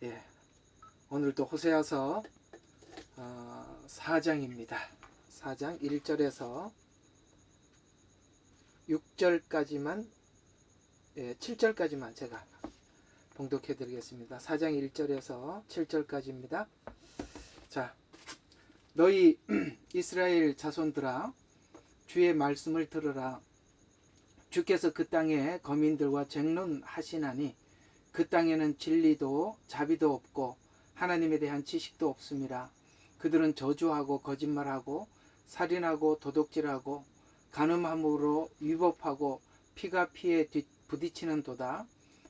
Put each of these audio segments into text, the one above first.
예, 오늘도 호세아서 4장입니다. 4장 1절에서 6절까지만 7절까지만 제가 봉독해 드리겠습니다. 4장 1절에서 7절까지입니다. 자, 너희 이스라엘 자손들아, 주의 말씀을 들으라. 주께서 그 땅에 거민들과 쟁론하시나니 그 땅에는 진리도 자비도 없고 하나님에 대한 지식도 없습니다. 그들은 저주하고 거짓말하고 살인하고 도둑질하고 간음함으로 위법하고 피가 피에 부딪히는 도다.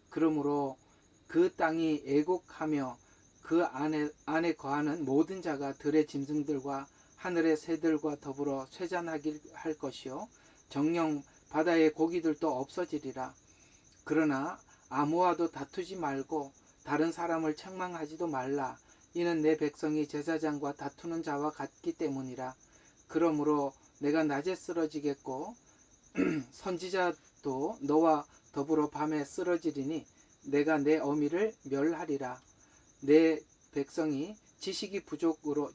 그러므로 그 땅이 애곡하며 그 안에 거하는 모든 자가 들의 짐승들과 하늘의 새들과 더불어 쇠잔하길 할 것이요 정령 바다의 고기들도 없어지리라. 그러나 아무와도 다투지 말고 다른 사람을 책망하지도 말라. 이는 내 백성이 제사장과 다투는 자와 같기 때문이라. 그러므로 내가 낮에 쓰러지겠고 선지자도 너와 더불어 밤에 쓰러지리니 내가 내 어미를 멸하리라. 내 백성이 지식의 부족으로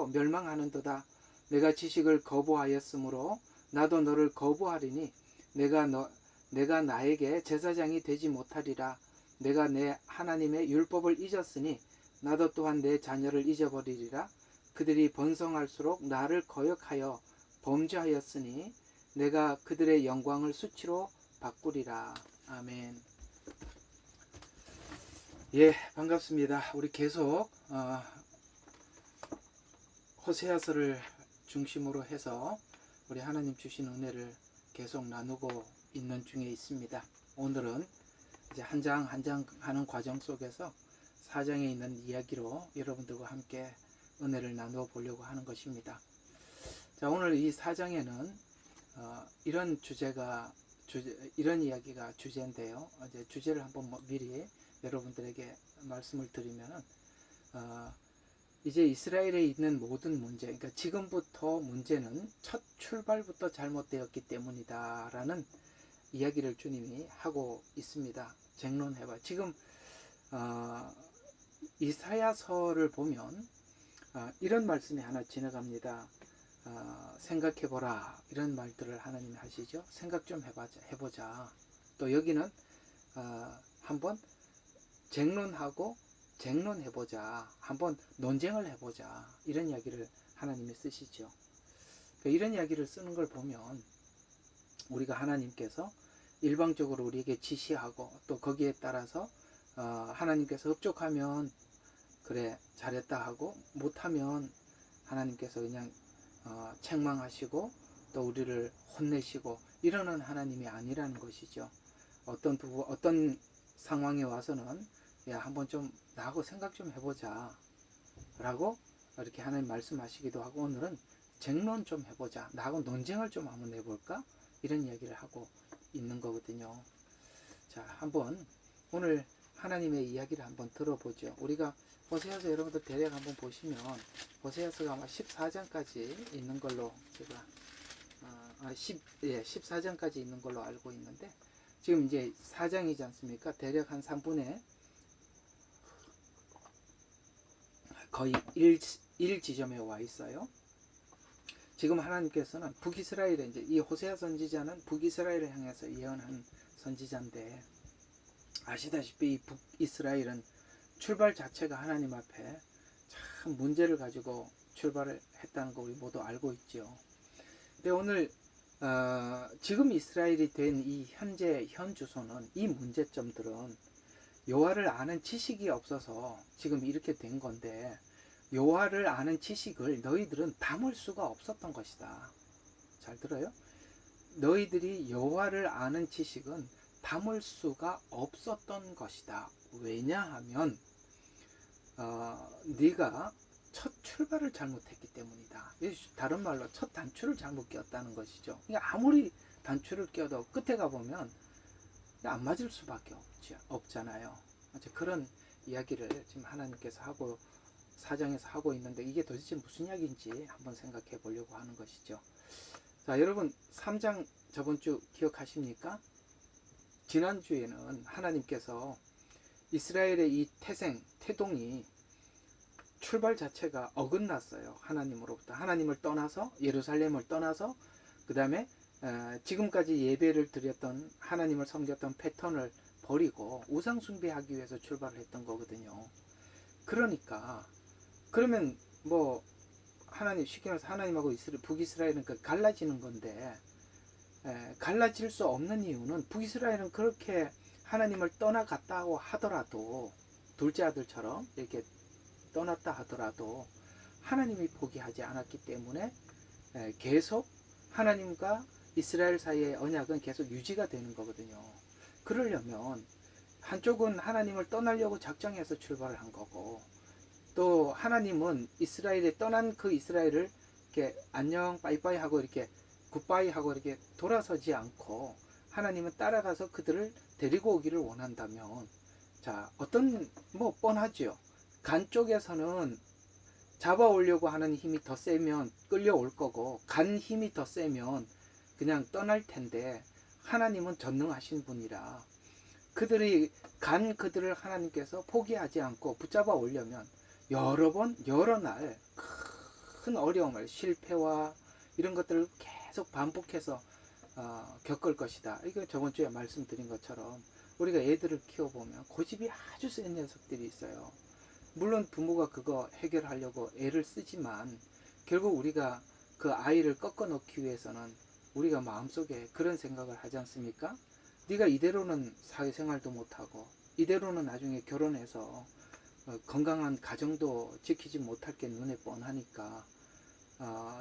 멸망하는도다. 내가 지식을 거부하였으므로 나도 너를 거부하리니 내가 나에게 제사장이 되지 못하리라. 내가 내 하나님의 율법을 잊었으니 나도 또한 내 자녀를 잊어버리리라. 그들이 번성할수록 나를 거역하여 범죄하였으니 내가 그들의 영광을 수치로 바꾸리라. 아멘. 예, 반갑습니다. 우리 계속 호세아서를 중심으로 해서 우리 하나님 주신 은혜를 계속 나누고 있는 중에 있습니다. 오늘은 이제 한 장 한 장 하는 과정 속에서 4장에 있는 이야기로 여러분들과 함께 은혜를 나누어 보려고 하는 것입니다. 자, 오늘 이 4장에는 이런 이야기가 주제인데요. 이제 주제를 한번 미리 여러분들에게 말씀을 드리면은 이제 이스라엘에 있는 모든 문제, 그러니까 지금부터 문제는 첫 출발부터 잘못되었기 때문이다라는 이야기를 주님이 하고 있습니다. 쟁론해봐. 지금 이사야서를 보면 이런 말씀이 하나 지나갑니다. 생각해보라, 이런 말들을 하나님이 하시죠. 생각 좀 해보자. 또 여기는 한번 쟁론해보자, 한번 논쟁을 해보자, 이런 이야기를 하나님이 쓰시죠. 그러니까 이런 이야기를 쓰는 걸 보면 우리가 하나님께서 일방적으로 우리에게 지시하고 또 거기에 따라서 하나님께서 흡족하면 그래 잘했다 하고 못하면 하나님께서 그냥 책망하시고 또 우리를 혼내시고 이러는 하나님이 아니라는 것이죠. 어떤 상황에 와서는 야, 한번 좀 나하고 생각 좀 해보자 라고 이렇게 하나님 말씀하시기도 하고, 오늘은 쟁론 좀 해보자, 나하고 논쟁을 좀 한번 해볼까, 이런 이야기를 하고 있는 거거든요. 자, 한번 오늘 하나님의 이야기를 한번 들어보죠. 우리가 호세아서 여러분들 대략 한번 보시면 호세아서가 아마 14장까지 있는 걸로 제가 14장까지 있는 걸로 알고 있는데, 지금 이제 4장이지 않습니까? 대략 한 3분의 거의 1 지점에 와 있어요. 지금 하나님께서는 북이스라엘에, 이제 이 호세아 선지자는 북이스라엘을 향해서 예언한 선지자인데, 아시다시피 이 북이스라엘은 출발 자체가 하나님 앞에 참 문제를 가지고 출발을 했다는 거 우리 모두 알고 있죠. 근데 오늘 지금 이스라엘이 된 이 현 주소는, 이 문제점들은 여호와를 아는 지식이 없어서 지금 이렇게 된 건데, 여호와를 아는 지식을 너희들은 담을 수가 없었던 것이다. 잘 들어요? 너희들이 여호와를 아는 지식은 담을 수가 없었던 것이다. 왜냐하면 네가 첫 출발을 잘못했기 때문이다. 다른 말로 첫 단추를 잘못 꼈다는 것이죠. 그러니까 아무리 단추를 껴도 끝에 가보면 안 맞을 수밖에 없잖아요. 그런 이야기를 지금 하나님께서 사장에서 하고 있는데, 이게 도대체 무슨 이야기인지 한번 생각해 보려고 하는 것이죠. 자, 여러분 3장 저번 주 기억하십니까? 지난주에는 하나님께서 이스라엘의 이 태동이 출발 자체가 어긋났어요. 하나님으로부터. 하나님을 떠나서, 예루살렘을 떠나서, 그 다음에 지금까지 예배를 드렸던, 하나님을 섬겼던 패턴을 버리고 우상 숭배하기 위해서 출발을 했던 거거든요. 그러니까 그러면 뭐 하나님, 쉽게 말해서 하나님하고 북이스라엘은 갈라지는 건데, 갈라질 수 없는 이유는, 북이스라엘은 그렇게 하나님을 떠나갔다고 하더라도, 둘째 아들처럼 이렇게 떠났다 하더라도 하나님이 포기하지 않았기 때문에 계속 하나님과 이스라엘 사이의 언약은 계속 유지가 되는 거거든요. 그러려면 한쪽은 하나님을 떠나려고 작정해서 출발을 한 거고, 또 하나님은 이스라엘에 떠난 그 이스라엘을 이렇게 안녕 빠이빠이 하고 이렇게 굿바이 하고 이렇게 돌아서지 않고 하나님은 따라가서 그들을 데리고 오기를 원한다면, 자, 어떤 뭐 뻔하죠. 간 쪽에서는 잡아오려고 하는 힘이 더 세면 끌려올 거고, 간 힘이 더 세면 그냥 떠날 텐데, 하나님은 전능하신 분이라 그들을 하나님께서 포기하지 않고 붙잡아 오려면 여러 번 여러 날 큰 어려움을, 실패와 이런 것들을 계속 반복해서 겪을 것이다. 이거 저번 주에 말씀드린 것처럼 우리가 애들을 키워보면 고집이 아주 센 녀석들이 있어요. 물론 부모가 그거 해결하려고 애를 쓰지만 결국 우리가 그 아이를 꺾어 놓기 위해서는 우리가 마음속에 그런 생각을 하지 않습니까? 네가 이대로는 사회생활도 못하고 이대로는 나중에 결혼해서 건강한 가정도 지키지 못할 게 눈에 뻔하니까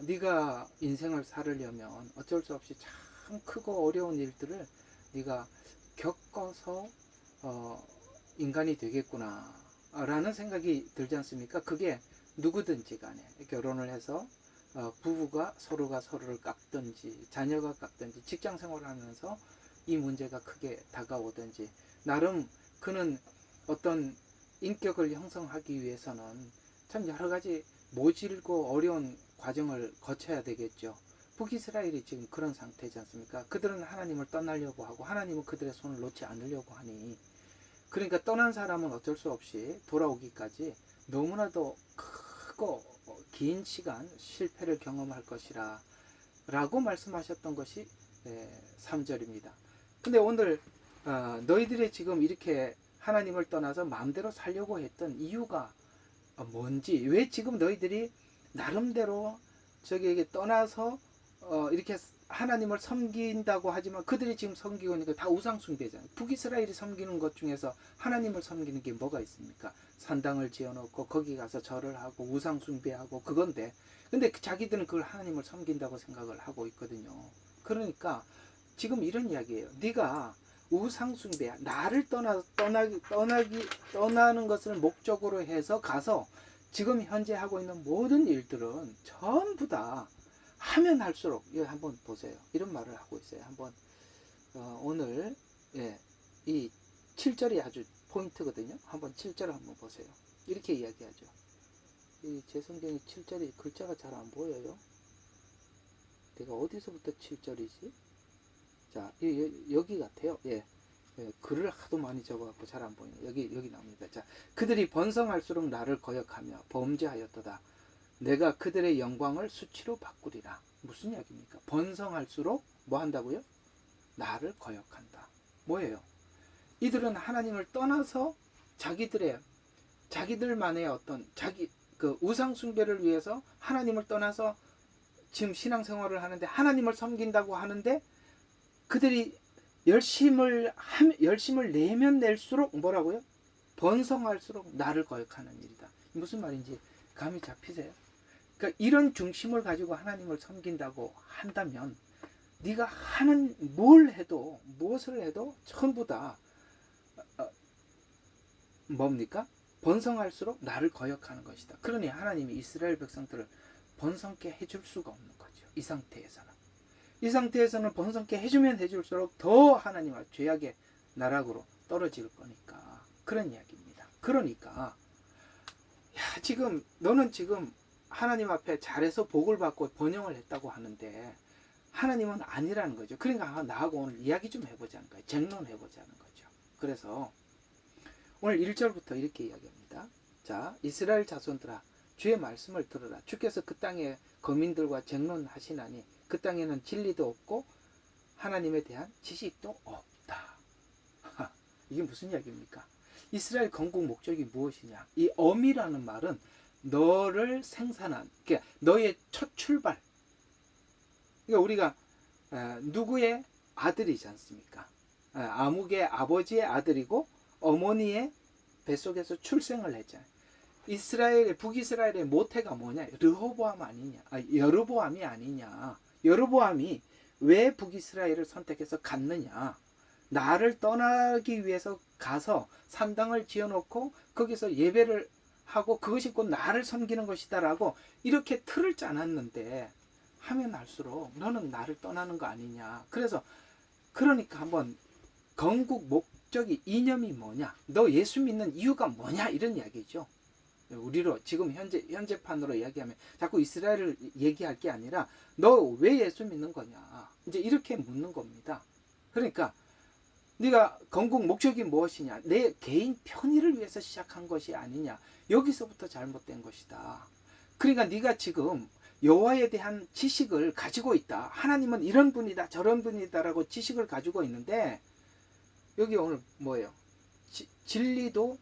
네가 인생을 살으려면 어쩔 수 없이 참 크고 어려운 일들을 네가 겪어서 인간이 되겠구나 라는 생각이 들지 않습니까? 그게 누구든지 간에 결혼을 해서 부부가 서로가 서로를 깎든지, 자녀가 깎든지, 직장 생활을 하면서 이 문제가 크게 다가오든지, 나름 그는 어떤 인격을 형성하기 위해서는 참 여러 가지 모질고 어려운 과정을 거쳐야 되겠죠. 북이스라엘이 지금 그런 상태지 않습니까? 그들은 하나님을 떠나려고 하고 하나님은 그들의 손을 놓지 않으려고 하니, 그러니까 떠난 사람은 어쩔 수 없이 돌아오기까지 너무나도 크고 긴 시간 실패를 경험할 것이라 라고 말씀하셨던 것이 3절입니다. 근데 오늘 너희들이 지금 이렇게 하나님을 떠나서 마음대로 살려고 했던 이유가 뭔지, 왜 지금 너희들이 나름대로 저기에게 떠나서 이렇게 하나님을 섬긴다고 하지만 그들이 지금 섬기고 있는 거 다 우상 숭배잖아요. 북이스라엘이 섬기는 것 중에서 하나님을 섬기는 게 뭐가 있습니까? 산당을 지어놓고 거기 가서 절을 하고 우상 숭배하고 그건데, 근데 자기들은 그걸 하나님을 섬긴다고 생각을 하고 있거든요. 그러니까 지금 이런 이야기예요. 네가 우상 숭배, 나를 떠나는 것을 목적으로 해서 가서 지금 현재 하고 있는 모든 일들은 전부 다 하면 할수록, 이거 한번 보세요. 이런 말을 하고 있어요. 한번 오늘 이 7절이 아주 포인트거든요. 한번 7절을 한번 보세요. 이렇게 이야기하죠. 제 성경이 7절이 글자가 잘 안 보여요. 내가 어디서부터 7절이지? 자, 여기 같아요. 글을 하도 많이 적어갖고 잘 안 보이네. 여기 나옵니다. 자, 그들이 번성할수록 나를 거역하며 범죄하였도다. 내가 그들의 영광을 수치로 바꾸리라. 무슨 이야기입니까? 번성할수록 뭐 한다고요? 나를 거역한다. 뭐예요? 이들은 하나님을 떠나서 자기들만의 어떤 그 우상 숭배를 위해서 하나님을 떠나서 지금 신앙생활을 하는데, 하나님을 섬긴다고 하는데 그들이 열심을 내면 낼수록 뭐라고요? 번성할수록 나를 거역하는 일이다. 무슨 말인지 감이 잡히세요? 그러니까 이런 중심을 가지고 하나님을 섬긴다고 한다면 네가 하는 무엇을 해도 전부 다 뭡니까? 번성할수록 나를 거역하는 것이다. 그러니 하나님이 이스라엘 백성들을 번성케 해줄 수가 없는 거죠. 이 상태에서는 번성케 해주면 해줄수록 더 하나님과 죄악의 나락으로 떨어질 거니까, 그런 이야기입니다. 그러니까 너는 지금 하나님 앞에 잘해서 복을 받고 번영을 했다고 하는데 하나님은 아니라는 거죠. 그러니까 나하고 오늘 이야기 좀 해보자는 거예요. 쟁론해보자는 거죠. 그래서 오늘 1절부터 이렇게 이야기합니다. 자, 이스라엘 자손들아 주의 말씀을 들으라. 주께서 그 땅에 거민들과 쟁론하시나니 그 땅에는 진리도 없고 하나님에 대한 지식도 없다. 이게 무슨 이야기입니까? 이스라엘 건국 목적이 무엇이냐? 이 엄이라는 말은 너를 생산한, 그러니까 너의 첫 출발. 그러니까 우리가 누구의 아들이지 않습니까? 아묵의 아버지의 아들이고 어머니의 뱃속에서 출생을 했잖아요. 북이스라엘의 모태가 뭐냐? 르호보암 아니냐? 여로보암이 아니냐? 여로보암이 왜 북이스라엘을 선택해서 갔느냐? 나를 떠나기 위해서 가서 산당을 지어놓고 거기서 예배를 하고 그것이 곧 나를 섬기는 것이다라고 이렇게 틀을 짜놨는데 하면 할수록 너는 나를 떠나는 거 아니냐? 그러니까 한번 건국 목적이 이념이 뭐냐? 너 예수 믿는 이유가 뭐냐? 이런 이야기죠. 우리로 지금 현재판으로 이야기하면 자꾸 이스라엘을 얘기할 게 아니라 너 왜 예수 믿는 거냐? 이제 이렇게 묻는 겁니다. 그러니까 네가 건국 목적이 무엇이냐? 내 개인 편의를 위해서 시작한 것이 아니냐? 여기서부터 잘못된 것이다. 그러니까 네가 지금 여호와에 대한 지식을 가지고 있다. 하나님은 이런 분이다, 저런 분이다라고 지식을 가지고 있는데 여기 오늘 뭐예요? 진리도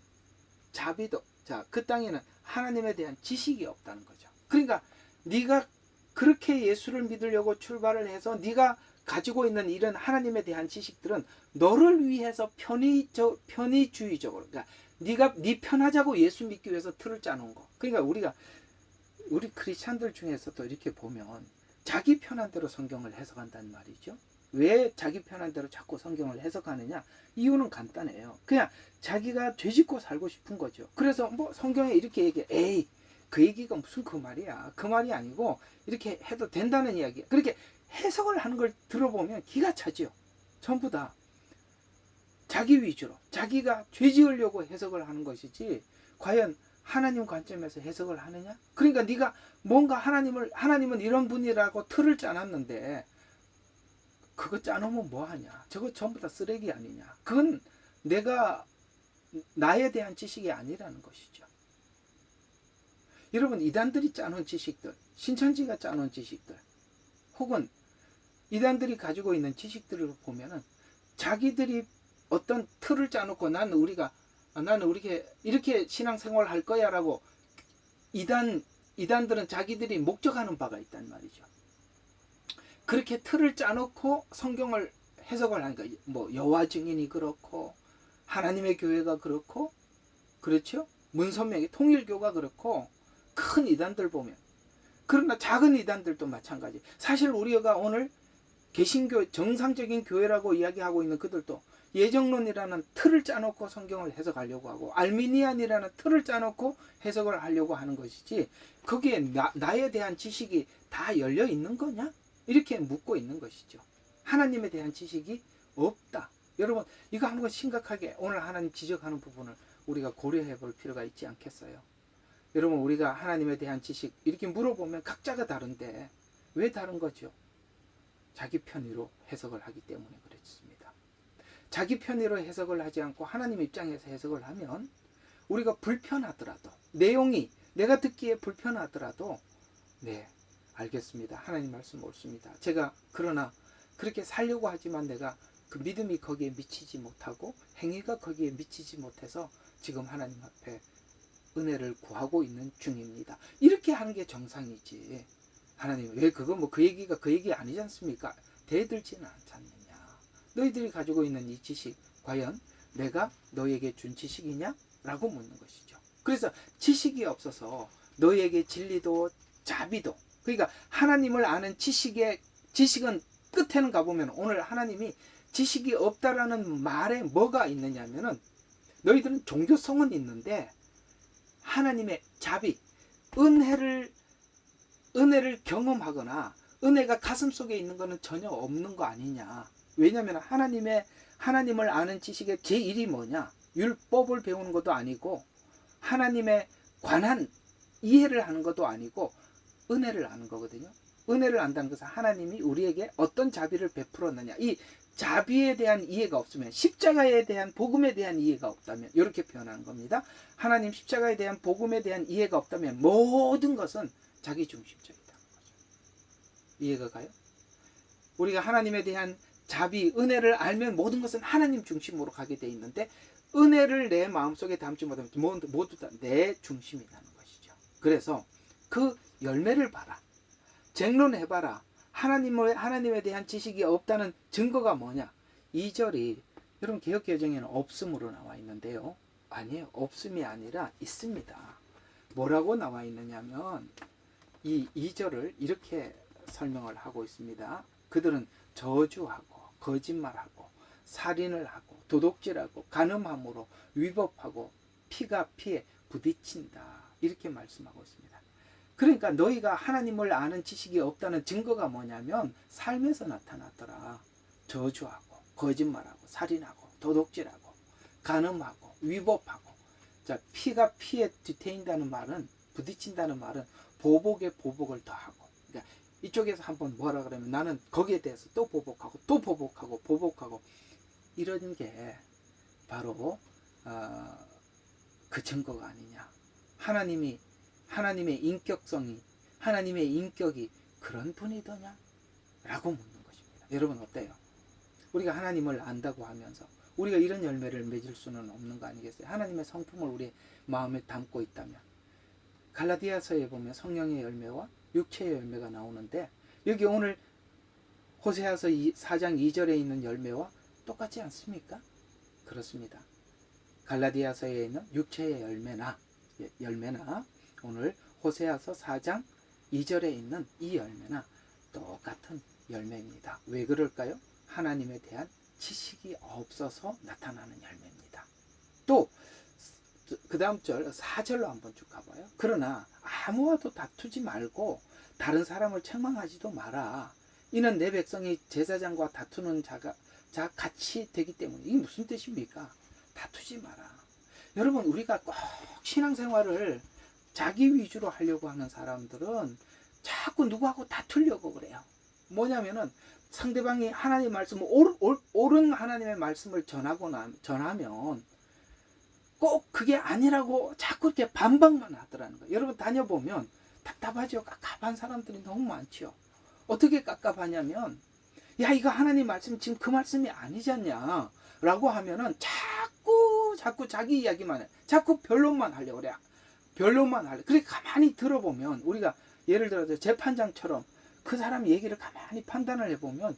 자비도. 자, 그 땅에는 하나님에 대한 지식이 없다는 거죠. 그러니까 네가 그렇게 예수를 믿으려고 출발을 해서 네가 가지고 있는 이런 하나님에 대한 지식들은 너를 위해서 편의주의적으로, 그러니까 네가 네 편하자고 예수 믿기 위해서 틀을 짜놓은 거. 그러니까 우리 크리스찬들 중에서도 이렇게 보면 자기 편한 대로 성경을 해석한다는 말이죠. 왜 자기 편한 대로 자꾸 성경을 해석하느냐? 이유는 간단해요. 그냥 자기가 죄짓고 살고 싶은 거죠. 그래서 뭐 성경에 이렇게 얘기해. 에이, 그 얘기가 무슨 그 말이야. 그 말이 아니고 이렇게 해도 된다는 이야기야. 그렇게 해석을 하는 걸 들어보면 기가 차죠. 전부 다 자기 위주로 자기가 죄 지으려고 해석을 하는 것이지 과연 하나님 관점에서 해석을 하느냐? 그러니까 네가 뭔가 하나님은 이런 분이라고 틀을 짜놨는데 그거 짜놓으면 뭐하냐? 저거 전부 다 쓰레기 아니냐? 그건 나에 대한 지식이 아니라는 것이죠. 여러분, 이단들이 짜놓은 지식들, 신천지가 짜놓은 지식들, 혹은 이단들이 가지고 있는 지식들을 보면은 자기들이 어떤 틀을 짜놓고 나는 이렇게 신앙생활을 할 거야 라고 이단들은 자기들이 목적하는 바가 있단 말이죠. 그렇게 틀을 짜놓고 성경을 해석을 하니까 뭐 여호와 증인이 그렇고 하나님의 교회가 그렇고 그렇죠? 문선명의 통일교가 그렇고 큰 이단들 보면, 그러나 작은 이단들도 마찬가지. 사실 우리가 오늘 개신교 정상적인 교회라고 이야기하고 있는 그들도 예정론이라는 틀을 짜놓고 성경을 해석하려고 하고 알미니안이라는 틀을 짜놓고 해석을 하려고 하는 것이지 거기에 나에 대한 지식이 다 열려 있는 거냐? 이렇게 묻고 있는 것이죠. 하나님에 대한 지식이 없다. 여러분, 이거 한번 심각하게 오늘 하나님 지적하는 부분을 우리가 고려해 볼 필요가 있지 않겠어요? 여러분, 우리가 하나님에 대한 지식 이렇게 물어보면 각자가 다른데 왜 다른 거죠? 자기 편의로 해석을 하기 때문에 그렇습니다. 자기 편의로 해석을 하지 않고 하나님 입장에서 해석을 하면 우리가 불편하더라도, 내용이 내가 듣기에 불편하더라도 네, 알겠습니다. 하나님 말씀 옳습니다. 제가 그러나 그렇게 살려고 하지만 내가 그 믿음이 거기에 미치지 못하고 행위가 거기에 미치지 못해서 지금 하나님 앞에 은혜를 구하고 있는 중입니다. 이렇게 하는 게 정상이지. 하나님 왜 그 얘기가 그 얘기 아니지 않습니까? 대들지는 않지 않느냐. 너희들이 가지고 있는 이 지식 과연 내가 너에게 준 지식이냐? 라고 묻는 것이죠. 그래서 지식이 없어서 너에게 진리도 자비도, 그러니까 하나님을 아는 지식은 끝에는 가보면 오늘 하나님이 지식이 없다라는 말에 뭐가 있느냐면은 너희들은 종교성은 있는데 하나님의 자비, 은혜를 경험하거나 은혜가 가슴 속에 있는 것은 전혀 없는 거 아니냐. 왜냐하면 하나님을 아는 지식의 제1이 뭐냐? 율법을 배우는 것도 아니고 하나님에 관한 이해를 하는 것도 아니고 은혜를 아는 거거든요. 은혜를 안다는 것은 하나님이 우리에게 어떤 자비를 베풀었느냐, 이 자비에 대한 이해가 없으면, 십자가에 대한 복음에 대한 이해가 없다면, 이렇게 표현하는 겁니다. 하나님 십자가에 대한 복음에 대한 이해가 없다면 모든 것은 자기 중심적이다는 거죠. 이해가 가요? 우리가 하나님에 대한 자비, 은혜를 알면 모든 것은 하나님 중심으로 가게 돼 있는데, 은혜를 내 마음속에 담지 못하면 모두 다 내 중심이라는 것이죠. 그래서 그 열매를 봐라. 쟁론해봐라. 하나님에 대한 지식이 없다는 증거가 뭐냐? 2절이 여러분 개역개정에는 없음으로 나와 있는데요. 아니에요. 없음이 아니라 있습니다. 뭐라고 나와 있느냐면 이 2절을 이렇게 설명을 하고 있습니다. 그들은 저주하고 거짓말하고 살인을 하고 도둑질하고 간음함으로 위법하고 피가 피에 부딪힌다. 이렇게 말씀하고 있습니다. 그러니까 너희가 하나님을 아는 지식이 없다는 증거가 뭐냐면 삶에서 나타났더라. 저주하고 거짓말하고 살인하고 도둑질하고 간음하고 위법하고. 자, 피가 피에 뒤태인다는 말은, 부딪힌다는 말은 보복에 보복을 더하고. 그러니까 이쪽에서 한번 뭐라 그러면 나는 거기에 대해서 또 보복하고 또 보복하고 보복하고, 이런 게 바로 그 증거가 아니냐. 하나님의 인격성이, 하나님의 인격이 그런 분이더냐? 라고 묻는 것입니다. 여러분 어때요? 우리가 하나님을 안다고 하면서 우리가 이런 열매를 맺을 수는 없는 거 아니겠어요? 하나님의 성품을 우리 마음에 담고 있다면. 갈라디아서에 보면 성령의 열매와 육체의 열매가 나오는데, 여기 오늘 호세아서 4장 2절에 있는 열매와 똑같지 않습니까? 그렇습니다. 갈라디아서에 있는 육체의 열매나 오늘 호세아서 4장 2절에 있는 이 열매나 똑같은 열매입니다. 왜 그럴까요? 하나님에 대한 지식이 없어서 나타나는 열매입니다. 또 그 다음 절 4절로 한번 쭉 가봐요. 그러나 아무와도 다투지 말고 다른 사람을 책망하지도 마라. 이는 내 백성이 제사장과 다투는 자가 같이 되기 때문에. 이게 무슨 뜻입니까? 다투지 마라. 여러분, 우리가 꼭 신앙생활을 자기 위주로 하려고 하는 사람들은 자꾸 누구하고 다투려고 그래요. 뭐냐면은 상대방이 하나님의 말씀을 옳은 하나님의 말씀을 전하면 꼭 그게 아니라고 자꾸 이렇게 반박만 하더라는 거예요. 여러분 다녀보면 답답하죠. 깝깝한 사람들이 너무 많죠. 어떻게 깝깝하냐면, 야, 이거 하나님 말씀 지금 그 말씀이 아니잖냐 라고 하면은 자꾸 자기 이야기만 해. 자꾸 변론만 하려고 그래. 변론만 하려. 그래 가만히 들어보면, 우리가 예를 들어서 재판장처럼 그 사람 얘기를 가만히 판단을 해보면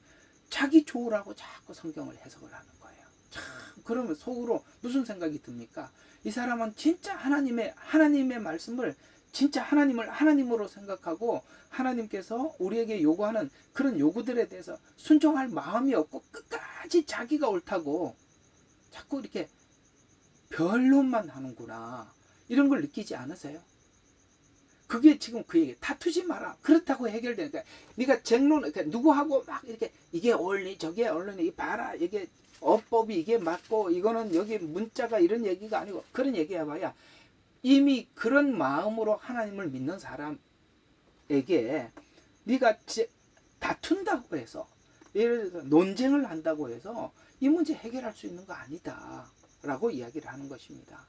자기 좋으라고 자꾸 성경을 해석을 하는 거예요. 참, 그러면 속으로 무슨 생각이 듭니까? 이 사람은 진짜 하나님의 말씀을, 진짜 하나님을 하나님으로 생각하고 하나님께서 우리에게 요구하는 그런 요구들에 대해서 순종할 마음이 없고 끝까지 자기가 옳다고 자꾸 이렇게 변론만 하는구나, 이런 걸 느끼지 않으세요? 그게 지금 그 얘기. 다투지 마라. 그렇다고 해결되니까. 네가 쟁론, 그러니까 누구하고 막 이렇게 이게 옳니 저게 옳니, 이 봐라, 이게 어법이 이게 맞고 이거는 여기 문자가 이런 얘기가 아니고, 그런 얘기 해봐야 이미 그런 마음으로 하나님을 믿는 사람에게 네가 다툰다고 해서, 예를 들어서 논쟁을 한다고 해서 이 문제 해결할 수 있는 거 아니다 라고 이야기를 하는 것입니다.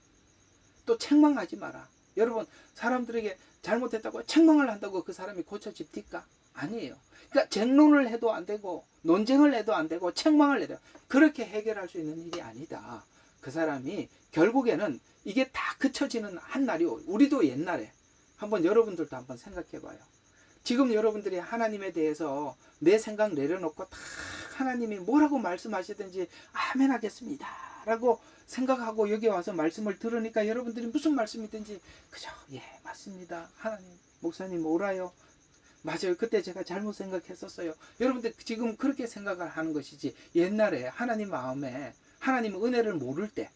또 책망하지 마라. 여러분, 사람들에게 잘못했다고 책망을 한다고 그 사람이 고쳐집니까? 아니에요. 그러니까 쟁론을 해도 안 되고 논쟁을 해도 안 되고 책망을 해도 그렇게 해결할 수 있는 일이 아니다. 그 사람이 결국에는 이게 다 그쳐지는 한 날이, 우리도 옛날에 한번 여러분들도 한번 생각해 봐요. 지금 여러분들이 하나님에 대해서 내 생각 내려놓고 다 하나님이 뭐라고 말씀하시든지 아멘 하겠습니다 라고 생각하고 여기 와서 말씀을 들으니까 여러분들이 무슨 말씀이든지 그죠? 예, 맞습니다. 하나님, 목사님 옳아요. 맞아요. 그때 제가 잘못 생각했었어요. 여러분들 지금 그렇게 생각을 하는 것이지, 옛날에 하나님 마음에 하나님 은혜를 모를 때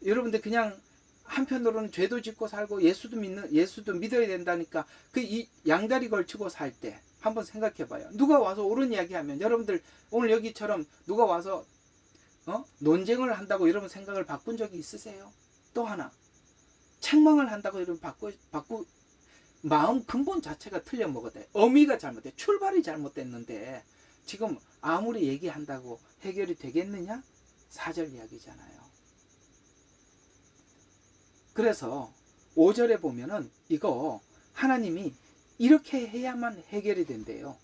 여러분들 그냥 한편으로는 죄도 짓고 살고 예수도 믿어야 된다니까 그 이 양다리 걸치고 살 때 한번 생각해 봐요. 누가 와서 옳은 이야기 하면, 여러분들 오늘 여기처럼 누가 와서 논쟁을 한다고 여러분 생각을 바꾼 적이 있으세요? 또 하나, 책망을 한다고 여러분 마음 근본 자체가 틀려 먹었대. 어미가 잘못돼. 출발이 잘못됐는데 지금 아무리 얘기한다고 해결이 되겠느냐? 4절 이야기잖아요. 그래서 5절에 보면은 이거 하나님이 이렇게 해야만 해결이 된대요.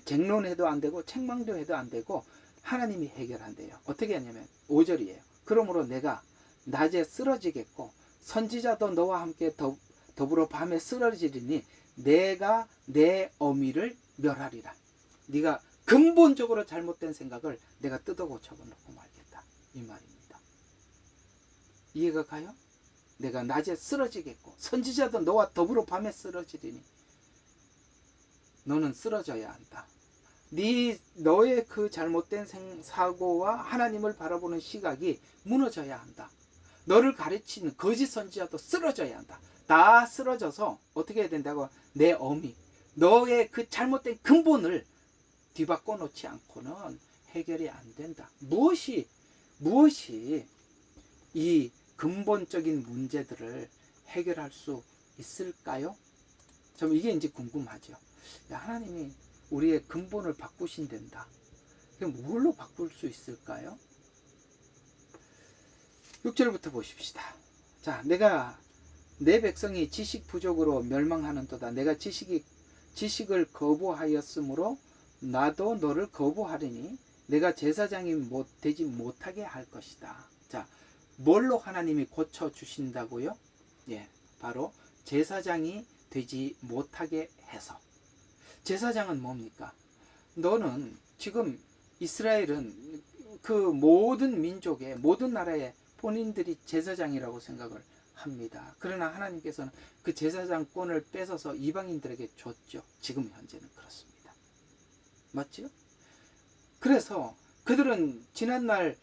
쟁론해도 안 되고 책망도 해도 안 되고 하나님이 해결한대요. 어떻게 하냐면 5절이에요. 그러므로 내가 낮에 쓰러지겠고 선지자도 너와 함께 더불어 밤에 쓰러지리니 내가 내 어미를 멸하리라. 네가 근본적으로 잘못된 생각을 내가 뜯어 고쳐놓고 말겠다. 이 말입니다. 이해가 가요? 내가 낮에 쓰러지겠고 선지자도 너와 더불어 밤에 쓰러지리니 너는 쓰러져야 한다. 너의 그 잘못된 사고와 하나님을 바라보는 시각이 무너져야 한다. 너를 가르치는 거짓 선지자도 쓰러져야 한다. 다 쓰러져서 어떻게 해야 된다고? 내 어미, 너의 그 잘못된 근본을 뒤바꿔 놓지 않고는 해결이 안 된다. 무엇이 이 근본적인 문제들을 해결할 수 있을까요? 좀 이게 이제 궁금하죠. 하나님이 우리의 근본을 바꾸신단다. 그럼 뭘로 바꿀 수 있을까요? 6절부터 보십시다. 자, 내가 내 백성이 지식 부족으로 멸망하는도다. 내가 지식을 거부하였으므로 나도 너를 거부하리니 내가 제사장이 되지 못하게 할 것이다. 자, 뭘로 하나님이 고쳐주신다고요? 예, 바로 제사장이 되지 못하게 해서. 제사장은 뭡니까? 너는 지금 이스라엘은 그 모든 민족의 모든 나라의 본인들이 제사장이라고 생각을 합니다. 그러나 하나님께서는 그 제사장권을 뺏어서 이방인들에게 줬죠. 지금 현재는 그렇습니다. 맞죠? 그래서 그들은 지난날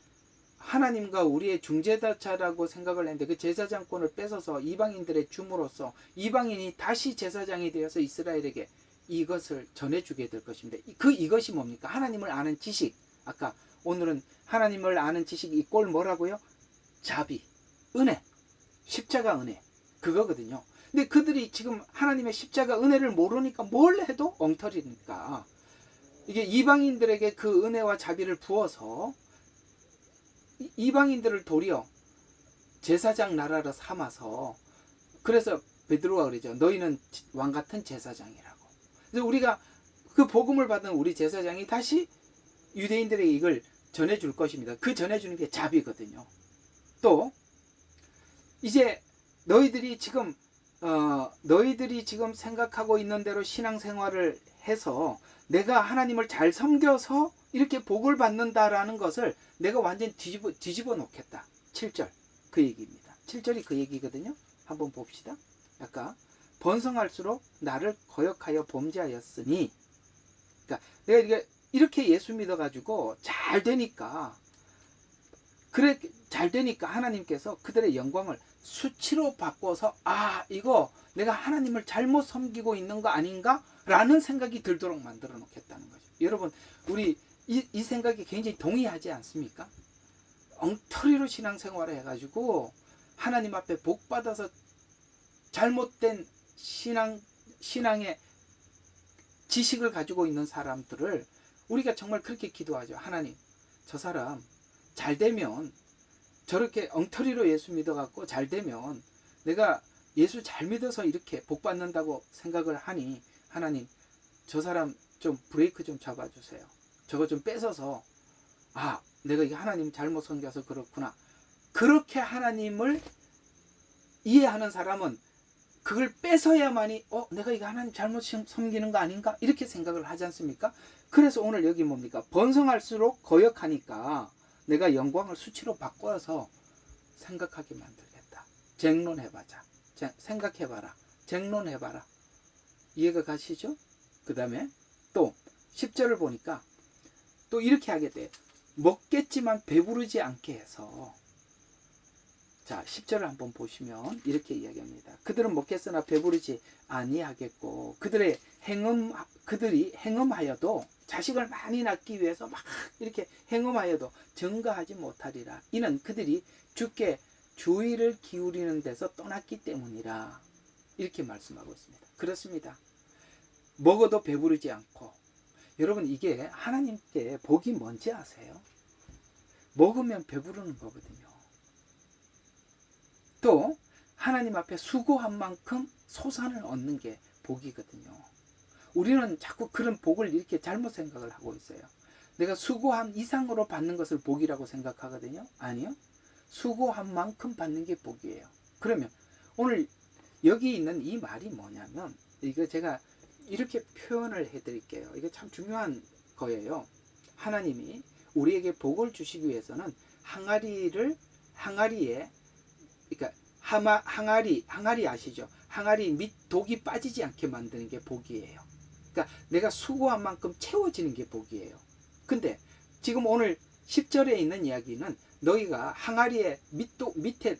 하나님과 우리의 중재자라고 생각을 했는데 그 제사장권을 뺏어서 이방인들의 줌으로써 이방인이 다시 제사장이 되어서 이스라엘에게 이것을 전해주게 될 것입니다. 이것이 뭡니까? 하나님을 아는 지식. 아까 오늘은 하나님을 아는 지식 이꼴 뭐라고요? 자비, 은혜, 십자가 은혜, 그거거든요. 근데 그들이 지금 하나님의 십자가 은혜를 모르니까 뭘 해도 엉터리니까 이게 이방인들에게 그 은혜와 자비를 부어서 이방인들을 도리어 제사장 나라로 삼아서, 그래서 베드로가 그러죠. 너희는 왕같은 제사장이라고. 그래서 우리가 그 복음을 받은 우리 제사장이 다시 유대인들에게 이걸 전해줄 것입니다. 그 전해주는 게 자비거든요. 또 이제 너희들이 지금 생각하고 있는 대로 신앙생활을 해서 내가 하나님을 잘 섬겨서 이렇게 복을 받는다라는 것을 내가 완전히 뒤집어 놓겠다. 7절 그 얘기입니다. 7절이 그 얘기거든요. 한번 봅시다. 아까 번성할수록 나를 거역하여 범죄하였으니, 그러니까 내가 이렇게 예수 믿어가지고 잘 되니까 하나님께서 그들의 영광을 수치로 바꿔서 이거 내가 하나님을 잘못 섬기고 있는 거 아닌가? 라는 생각이 들도록 만들어 놓겠다는 거죠. 여러분, 우리 이 생각이 굉장히 동의하지 않습니까? 엉터리로 신앙생활을 해가지고 하나님 앞에 복 받아서 잘못된 신앙의 지식을 가지고 있는 사람들을 우리가 정말 그렇게 기도하죠. 하나님, 저 사람 잘 되면, 저렇게 엉터리로 예수 믿어갖고 잘 되면 내가 예수 잘 믿어서 이렇게 복 받는다고 생각을 하니, 하나님 저 사람 좀 브레이크 좀 잡아주세요. 저거 좀 뺏어서 내가 이게 하나님 잘못 섬겨서 그렇구나. 그렇게 하나님을 이해하는 사람은 그걸 뺏어야만이 내가 이거 하나님 잘못 섬기는 거 아닌가? 이렇게 생각을 하지 않습니까? 그래서 오늘 여기 뭡니까? 번성할수록 거역하니까 내가 영광을 수치로 바꿔서 생각하게 만들겠다. 쟁론해봐자. 생각해봐라. 쟁론해봐라. 이해가 가시죠? 그 다음에 또 10절을 보니까 또 이렇게 하게 돼요. 먹겠지만 배부르지 않게 해서. 자, 10절을 한번 보시면 이렇게 이야기합니다. 그들은 먹겠으나 배부르지 아니하겠고 그들이 행음하여도, 자식을 많이 낳기 위해서 막 이렇게 행음하여도 증거하지 못하리라. 이는 그들이 주께 주의를 기울이는 데서 떠났기 때문이라. 이렇게 말씀하고 있습니다. 그렇습니다. 먹어도 배부르지 않고 여러분, 이게 하나님께 복이 뭔지 아세요? 먹으면 배부르는 거거든요. 또 하나님 앞에 수고한 만큼 소산을 얻는 게 복이거든요. 우리는 자꾸 그런 복을 이렇게 잘못 생각을 하고 있어요. 내가 수고한 이상으로 받는 것을 복이라고 생각하거든요. 아니요. 수고한 만큼 받는 게 복이에요. 그러면 오늘 여기 있는 이 말이 뭐냐면, 이거 제가 이렇게 표현을 해드릴게요. 이거 참 중요한 거예요. 하나님이 우리에게 복을 주시기 위해서는 항아리에, 그러니까 항아리 아시죠? 항아리 밑 독이 빠지지 않게 만드는 게 복이에요. 그러니까 내가 수고한 만큼 채워지는 게 복이에요. 근데 지금 오늘 10절에 있는 이야기는 너희가 항아리에 밑에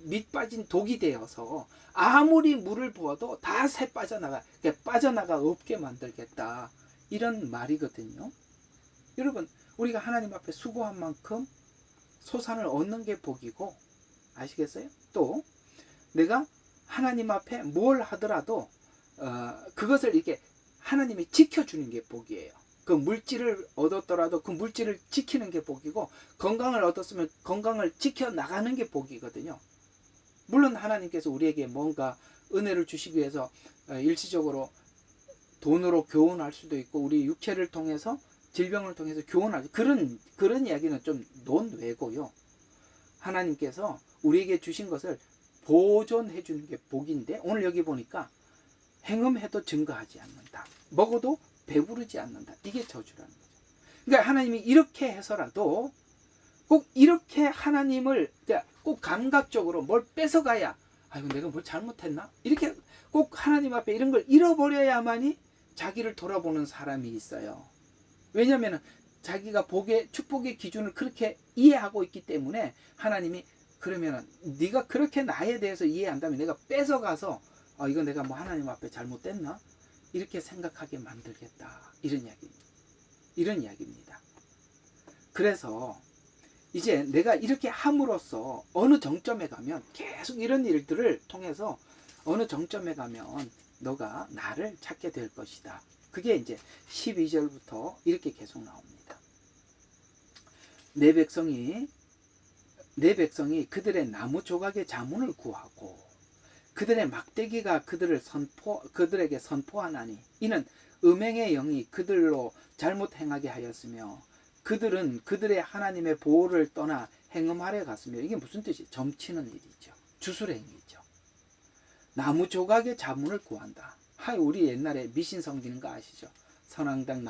밑 빠진 독이 되어서 아무리 물을 부어도 다 새 빠져나가 없게 만들겠다, 이런 말이거든요. 여러분, 우리가 하나님 앞에 수고한 만큼 소산을 얻는 게 복이고, 아시겠어요? 또 내가 하나님 앞에 뭘 하더라도 그것을 이렇게 하나님이 지켜주는 게 복이에요. 그 물질을 얻었더라도 그 물질을 지키는 게 복이고, 건강을 얻었으면 건강을 지켜나가는 게 복이거든요. 물론 하나님께서 우리에게 뭔가 은혜를 주시기 위해서 일시적으로 돈으로 교훈할 수도 있고, 우리 육체를 통해서 질병을 통해서 교훈할 그런 이야기는 좀 논외고요. 하나님께서 우리에게 주신 것을 보존해 주는 게 복인데, 오늘 여기 보니까 행음해도 증거하지 않는다, 먹어도 배부르지 않는다, 이게 저주라는 거죠. 그러니까 하나님이 이렇게 해서라도 꼭 이렇게 하나님을 꼭 감각적으로 뭘 뺏어가야, 아이고 내가 뭘 잘못했나, 이렇게 꼭 하나님 앞에 이런 걸 잃어버려야만이 자기를 돌아보는 사람이 있어요. 왜냐하면 자기가 축복의 기준을 그렇게 이해하고 있기 때문에 하나님이, 그러면 네가 그렇게 나에 대해서 이해한다면 내가 뺏어가서 이거 내가 뭐 하나님 앞에 잘못됐나, 이렇게 생각하게 만들겠다, 이런 이야기입니다. 그래서 이제 내가 이렇게 함으로써 어느 정점에 가면, 계속 이런 일들을 통해서 어느 정점에 가면 너가 나를 찾게 될 것이다. 그게 이제 12절부터 이렇게 계속 나옵니다. 내 백성이 그들의 나무 조각의 자문을 구하고 그들의 막대기가 그들에게 선포하나니, 이는 음행의 영이 그들로 잘못 행하게 하였으며 그들은 그들의 하나님의 보호를 떠나 행음하려 갔으며. 이게 무슨 뜻이에요? 점치는 일이죠. 주술행위죠. 나무 조각의 자문을 구한다. 우리 옛날에 미신 섬기는 거 아시죠? 선앙당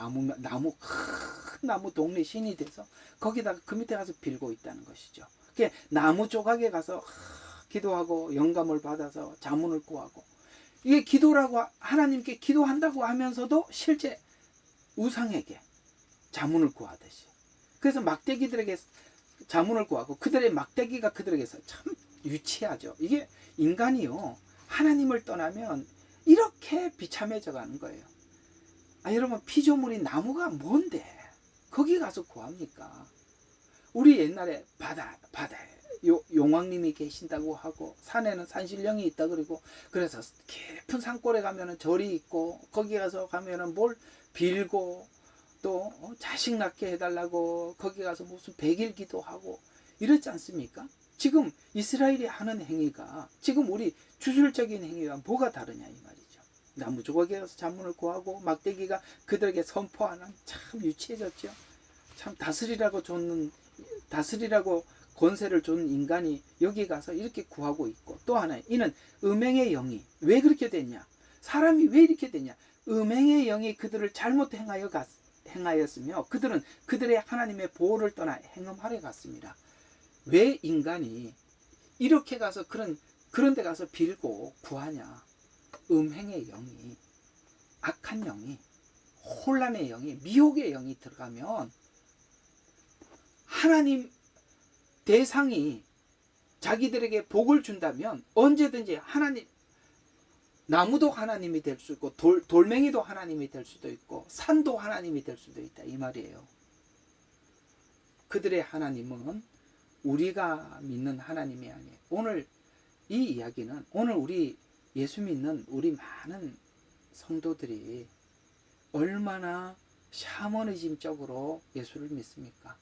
큰 나무 동네 신이 돼서 거기다가 그 밑에 가서 빌고 있다는 것이죠. 나무 조각에 가서 기도하고 영감을 받아서 자문을 구하고, 이게 기도라고, 하나님께 기도한다고 하면서도 실제 우상에게 자문을 구하듯이. 그래서 막대기들에게 자문을 구하고 그들의 막대기가 그들에게서, 참 유치하죠. 이게 인간이요, 하나님을 떠나면 이렇게 비참해져 가는 거예요. 여러분, 피조물인 나무가 뭔데 거기 가서 구합니까? 우리 옛날에 바다에 용왕님이 계신다고 하고, 산에는 산신령이 있다 그러고, 그래서 깊은 산골에 가면은 절이 있고, 거기 가면은 뭘 빌고, 또 자식 낳게 해달라고 거기 가서 무슨 백일 기도하고 이렇지 않습니까? 지금 이스라엘이 하는 행위가 지금 우리 주술적인 행위와 뭐가 다르냐, 이 말이죠. 나무 조각에 가서 자문을 구하고 막대기가 그들에게 선포하는, 참 유치해졌죠. 참 다스리라고 권세를 준 인간이 여기 가서 이렇게 구하고 있고, 또 하나, 이는 음행의 영이 왜 그렇게 됐냐, 사람이 왜 이렇게 됐냐, 음행의 영이 그들을 잘못 행하였으며 그들은 그들의 하나님의 보호를 떠나 행음하려 갔습니다. 왜 인간이 이렇게 가서 그런 데 가서 빌고 구하냐? 음행의 영이, 악한 영이, 혼란의 영이, 미혹의 영이 들어가면 하나님 대상이 자기들에게 복을 준다면 언제든지 나무도 하나님이 될 수 있고, 돌멩이도 하나님이 될 수도 있고, 산도 하나님이 될 수도 있다, 이 말이에요. 그들의 하나님은 우리가 믿는 하나님이 아니에요. 오늘 이 이야기는, 오늘 우리 예수 믿는 우리 많은 성도들이 얼마나 샤머니즘적으로 예수를 믿습니까?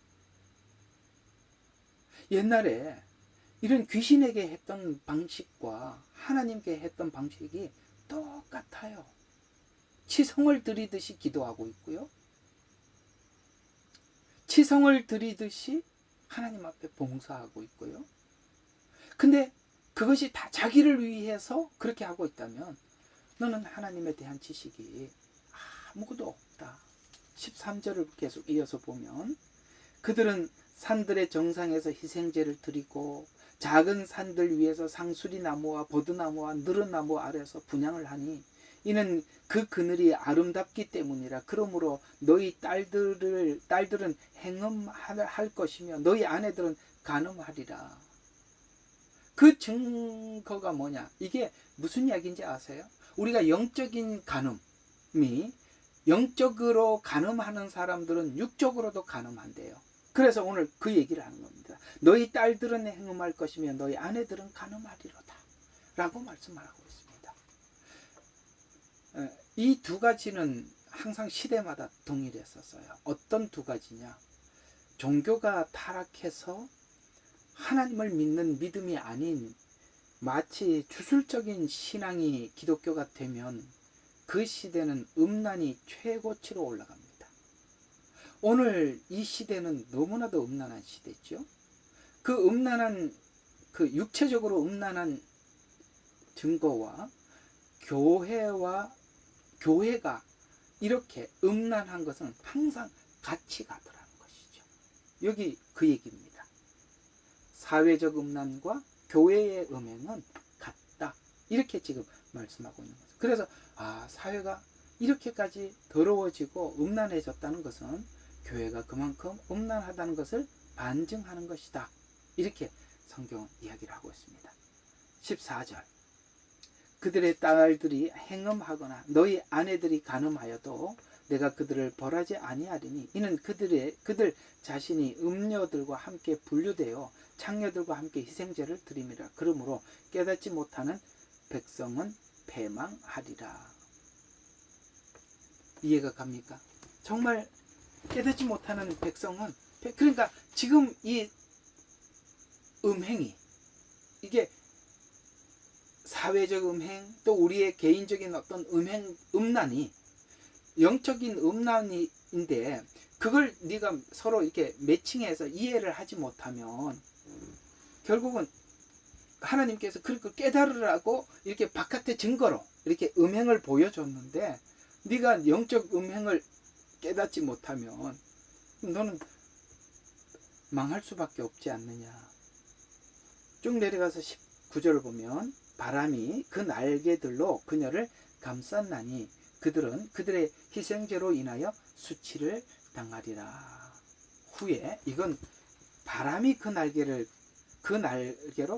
옛날에 이런 귀신에게 했던 방식과 하나님께 했던 방식이 똑같아요. 치성을 드리듯이 기도하고 있고요. 치성을 드리듯이 하나님 앞에 봉사하고 있고요. 근데 그것이 다 자기를 위해서 그렇게 하고 있다면 너는 하나님에 대한 지식이 아무것도 없다. 13절을 계속 이어서 보면 그들은 산들의 정상에서 희생제를 드리고 작은 산들 위에서 상수리나무와 버드나무와 느릅나무 아래서 분향을 하니 이는 그 그늘이 아름답기 때문이라. 그러므로 너희 딸들은 행음할 것이며 너희 아내들은 간음하리라. 그 증거가 뭐냐? 이게 무슨 이야기인지 아세요? 우리가 영적인 간음이 영적으로 간음하는 사람들은 육적으로도 간음한대요. 그래서 오늘 그 얘기를 하는 겁니다. 너희 딸들은 행음할 것이며 너희 아내들은 간음하리로다 라고 말씀하고 있습니다. 이 두 가지는 항상 시대마다 동일했었어요. 어떤 두 가지냐? 종교가 타락해서 하나님을 믿는 믿음이 아닌 마치 주술적인 신앙이 기독교가 되면 그 시대는 음란이 최고치로 올라갑니다. 오늘 이 시대는 너무나도 음란한 시대죠. 그 음란한, 그 육체적으로 음란한 증거와 교회가 이렇게 음란한 것은 항상 같이 가더라는 것이죠. 여기 그 얘기입니다. 사회적 음란과 교회의 음행은 같다. 이렇게 지금 말씀하고 있는 거죠. 그래서 사회가 이렇게까지 더러워지고 음란해졌다는 것은 교회가 그만큼 음란하다는 것을 반증하는 것이다. 이렇게 성경은 이야기를 하고 있습니다. 14절 그들의 딸들이 행음하거나 너희 아내들이 간음하여도 내가 그들을 벌하지 아니하리니 이는 그들 자신이 음녀들과 함께 분류되어 창녀들과 함께 희생제를 드림이라. 그러므로 깨닫지 못하는 백성은 패망하리라. 이해가 갑니까? 정말 깨닫지 못하는 백성은, 그러니까 지금 이 음행이, 이게 사회적 음행 또 우리의 개인적인 어떤 음란이 영적인 음란인데 그걸 네가 서로 이렇게 매칭해서 이해를 하지 못하면 결국은 하나님께서 그걸 깨달으라고 이렇게 바깥의 증거로 이렇게 음행을 보여줬는데 네가 영적 음행을 깨닫지 못하면 너는 망할 수밖에 없지 않느냐. 쭉 내려가서 19절을 보면 바람이 그 날개들로 그녀를 감쌌나니 그들은 그들의 희생제로 인하여 수치를 당하리라. 후에 이건 바람이 그 날개로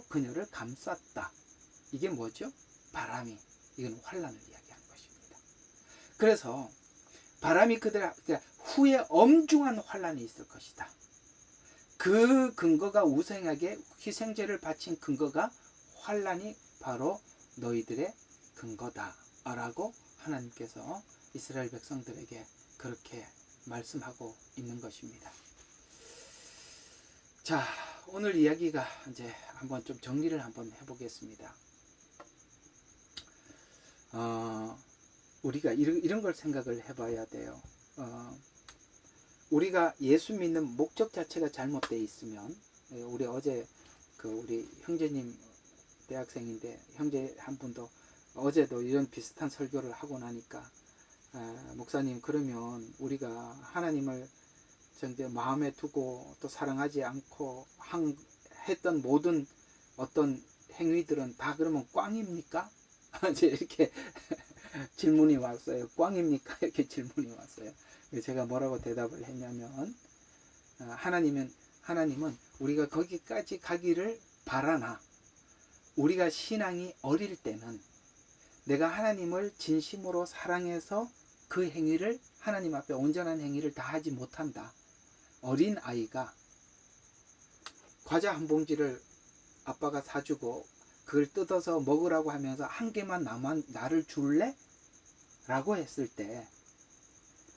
그녀를 감쌌다. 이게 뭐죠? 바람이, 이건 환란을 이야기하는 것입니다. 그래서 바람이 후에 엄중한 환란이 있을 것이다. 그 근거가 우상에게 희생제를 바친 근거가 환란이 바로 너희들의 근거다 라고 하나님께서 이스라엘 백성들에게 그렇게 말씀하고 있는 것입니다. 자, 오늘 이야기가 이제 한번 좀 정리를 한번 해보겠습니다. 우리가 이런 걸 생각을 해봐야 돼요. 우리가 예수 믿는 목적 자체가 잘못되어 있으면, 우리 어제 우리 형제님 대학생인데 형제 한 분도 어제도 이런 비슷한 설교를 하고 나니까 목사님, 그러면 우리가 하나님을 정말 마음에 두고 또 사랑하지 않고 했던 모든 어떤 행위들은 다 그러면 꽝입니까? 이제 이렇게 질문이 왔어요. 꽝입니까? 이렇게 질문이 왔어요. 제가 뭐라고 대답을 했냐면 하나님은 우리가 거기까지 가기를 바라나 우리가 신앙이 어릴 때는 내가 하나님을 진심으로 사랑해서 그 행위를 하나님 앞에 온전한 행위를 다 하지 못한다. 어린 아이가 과자 한 봉지를 아빠가 사주고 그걸 뜯어서 먹으라고 하면서 한 개만 나를 줄래? 라고 했을 때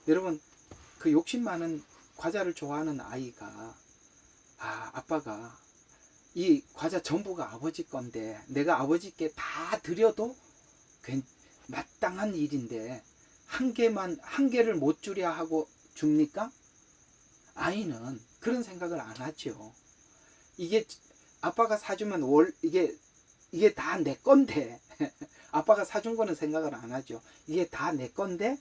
여러분 그 욕심 많은 과자를 좋아하는 아이가 아빠가 이 과자 전부가 아버지 건데 내가 아버지께 다 드려도 마땅한 일인데 한 개를 못 주랴 하고 줍니까? 아이는 그런 생각을 안 하죠. 이게 아빠가 사주면 이게 다 내 건데 아빠가 사준 거는 생각을 안 하죠. 이게 다 내 건데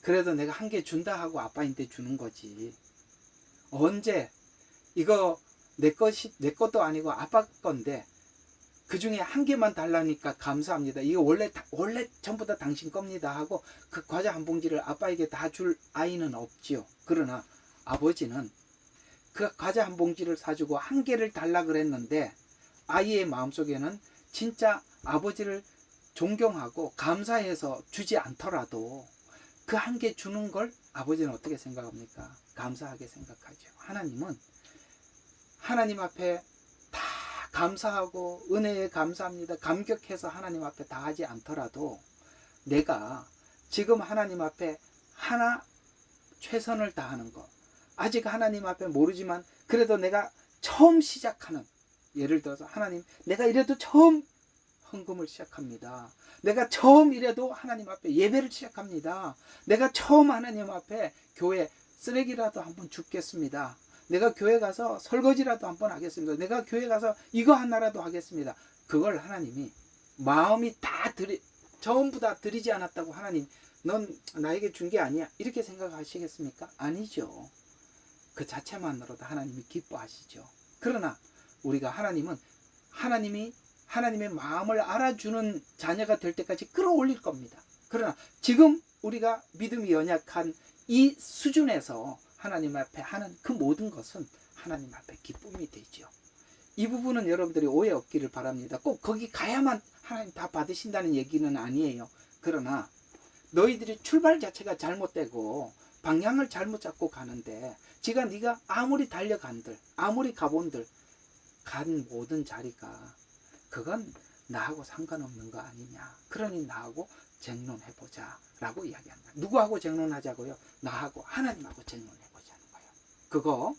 그래도 내가 한 개 준다 하고 아빠한테 주는 거지. 언제 이거 내 것도 아니고 아빠 건데 그 중에 한 개만 달라니까 감사합니다. 이거 원래 전부 다 당신 겁니다 하고 그 과자 한 봉지를 아빠에게 다 줄 아이는 없지요. 그러나 아버지는 그 과자 한 봉지를 사주고 한 개를 달라 그랬는데 아이의 마음속에는 진짜 아버지를 존경하고 감사해서 주지 않더라도 그 한 개 주는 걸 아버지는 어떻게 생각합니까? 감사하게 생각하죠. 하나님은 하나님 앞에 다 감사하고 은혜에 감사합니다. 감격해서 하나님 앞에 다 하지 않더라도 내가 지금 하나님 앞에 하나 최선을 다하는 것, 아직 하나님 앞에 모르지만 그래도 내가 처음 시작하는, 예를 들어서 하나님 내가 이래도 처음 헌금을 시작합니다. 내가 처음 이래도 하나님 앞에 예배를 시작합니다. 내가 처음 하나님 앞에 교회 쓰레기라도 한번 줍겠습니다. 내가 교회 가서 설거지라도 한번 하겠습니다. 내가 교회 가서 이거 하나라도 하겠습니다. 그걸 하나님이 마음이 전부 다 드리지 않았다고 하나님 넌 나에게 준 게 아니야 이렇게 생각하시겠습니까? 아니죠. 그 자체만으로도 하나님이 기뻐하시죠. 그러나 우리가 하나님이 하나님의 마음을 알아주는 자녀가 될 때까지 끌어올릴 겁니다. 그러나 지금 우리가 믿음이 연약한 이 수준에서 하나님 앞에 하는 그 모든 것은 하나님 앞에 기쁨이 되죠. 이 부분은 여러분들이 오해 없기를 바랍니다. 꼭 거기 가야만 하나님 다 받으신다는 얘기는 아니에요. 그러나 너희들이 출발 자체가 잘못되고 방향을 잘못 잡고 가는데 네가 아무리 달려간들 아무리 가본들 간 모든 자리가 그건 나하고 상관없는 거 아니냐. 그러니 나하고 쟁론해보자 라고 이야기합니다. 누구하고 쟁론하자고요? 나하고 하나님하고 쟁론해보자는 거예요. 그거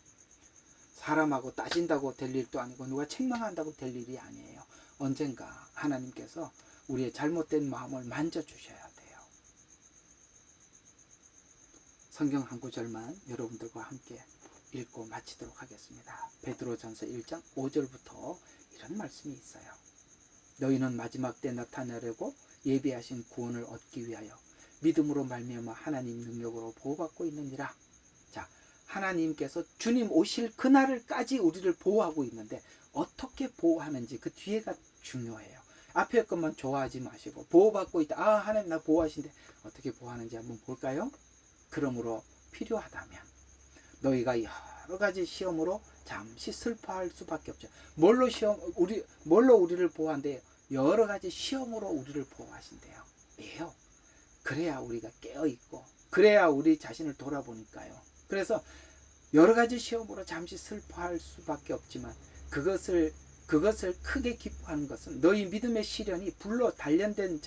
사람하고 따진다고 될 일도 아니고 누가 책망한다고 될 일이 아니에요. 언젠가 하나님께서 우리의 잘못된 마음을 만져주셔야 돼요. 성경 한 구절만 여러분들과 함께 읽고 마치도록 하겠습니다. 베드로전서 1장 5절부터 이런 말씀이 있어요. 너희는 마지막 때 나타나려고 예비하신 구원을 얻기 위하여 믿음으로 말미암아 하나님 능력으로 보호받고 있느니라. 자, 하나님께서 주님 오실 그날까지 우리를 보호하고 있는데 어떻게 보호하는지 그 뒤에가 중요해요. 앞에 것만 좋아하지 마시고 보호받고 있다. 하나님 나 보호하신데 어떻게 보호하는지 한번 볼까요? 그러므로 필요하다면 너희가 여러 가지 시험으로 잠시 슬퍼할 수밖에 없죠. 뭘로 우리를 보호한대요? 여러 가지 시험으로 우리를 보호하신대요. 왜요? 그래야 우리가 깨어있고 그래야 우리 자신을 돌아보니까요. 그래서 여러 가지 시험으로 잠시 슬퍼할 수밖에 없지만 그것을 크게 기뻐하는 것은 너희 믿음의 시련이 불로 단련된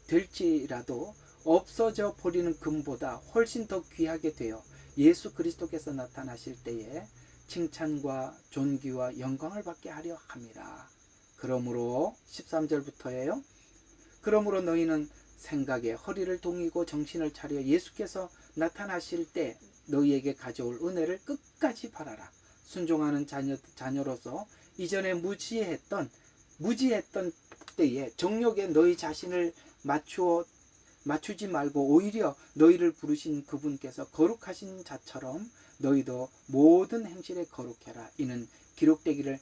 될지라도 없어져 버리는 금보다 훨씬 더 귀하게 되어 예수 그리스도께서 나타나실 때에 칭찬과 존귀와 영광을 받게 하려 함이라. 그러므로 13절부터예요. 그러므로 너희는 생각에 허리를 동이고 정신을 차려 예수께서 나타나실 때 너희에게 가져올 은혜를 끝까지 바라라. 순종하는 자녀로서 이전에 무지했던 때에 정욕에 너희 자신을 맞추지 말고 오히려 너희를 부르신 그분께서 거룩하신 자처럼 너희도 모든 행실에 거룩해라. 이는 기록되기를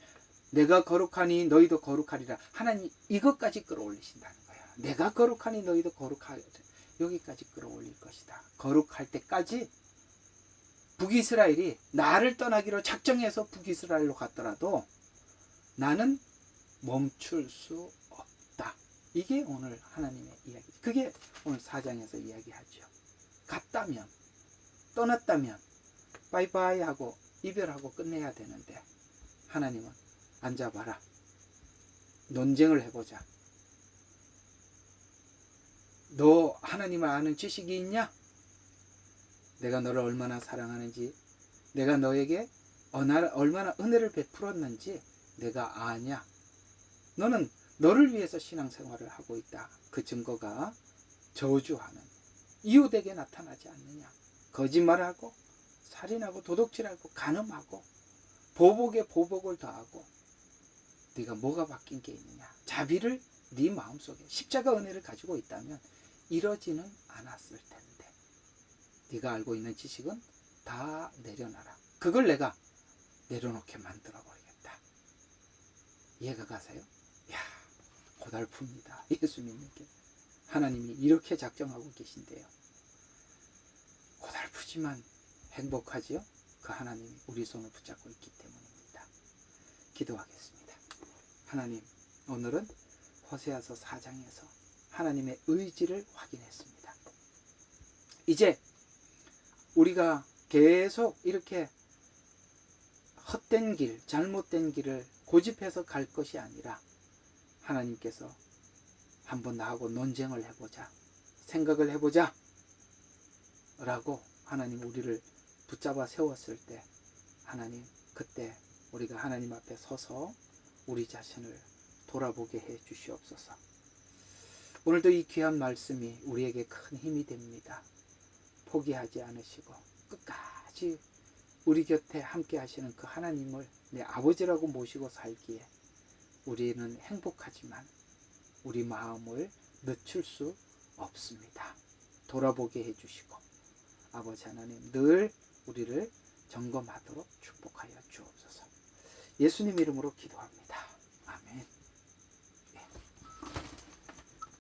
내가 거룩하니 너희도 거룩하리라. 하나님 이것까지 끌어올리신다는 거야. 내가 거룩하니 너희도 거룩하리라. 여기까지 끌어올릴 것이다. 거룩할 때까지 북이스라엘이 나를 떠나기로 작정해서 북이스라엘로 갔더라도 나는 멈출 수 없다. 이게 오늘 하나님의 이야기. 그게 오늘 4장에서 이야기하죠. 갔다면 떠났다면 바이바이 하고 이별하고 끝내야 되는데 하나님은 앉아봐라. 논쟁을 해보자. 너 하나님을 아는 지식이 있냐? 내가 너를 얼마나 사랑하는지, 내가 너에게 얼마나 은혜를 베풀었는지 내가 아냐. 너는 너를 위해서 신앙생활을 하고 있다. 그 증거가 저주하는 이웃에게 나타나지 않느냐. 거짓말하고 살인하고 도둑질하고 간음하고 보복에 보복을 더하고 네가 뭐가 바뀐 게 있느냐. 자비를 네 마음속에 십자가 은혜를 가지고 있다면 이러지는 않았을 텐데. 네가 알고 있는 지식은 다 내려놔라. 그걸 내가 내려놓게 만들어 버리겠다. 이해가 가세요? 이야, 고달픕니다. 예수 믿는 게. 하나님이 이렇게 작정하고 계신데요. 고달프지만 행복하지요? 그 하나님이 우리 손을 붙잡고 있기 때문입니다. 기도하겠습니다. 하나님, 오늘은 호세아서 4장에서 하나님의 의지를 확인했습니다. 이제 우리가 계속 이렇게 헛된 길, 잘못된 길을 고집해서 갈 것이 아니라 하나님께서 한번 나하고 논쟁을 해보자, 생각을 해보자 라고 하나님 우리를 붙잡아 세웠을 때 하나님, 그때 우리가 하나님 앞에 서서 우리 자신을 돌아보게 해 주시옵소서. 오늘도 이 귀한 말씀이 우리에게 큰 힘이 됩니다. 포기하지 않으시고 끝까지 우리 곁에 함께 하시는 그 하나님을 내 아버지라고 모시고 살기에 우리는 행복하지만 우리 마음을 늦출 수 없습니다. 돌아보게 해주시고 아버지 하나님 늘 우리를 점검하도록 축복하여 주옵소서. 예수님 이름으로 기도합니다.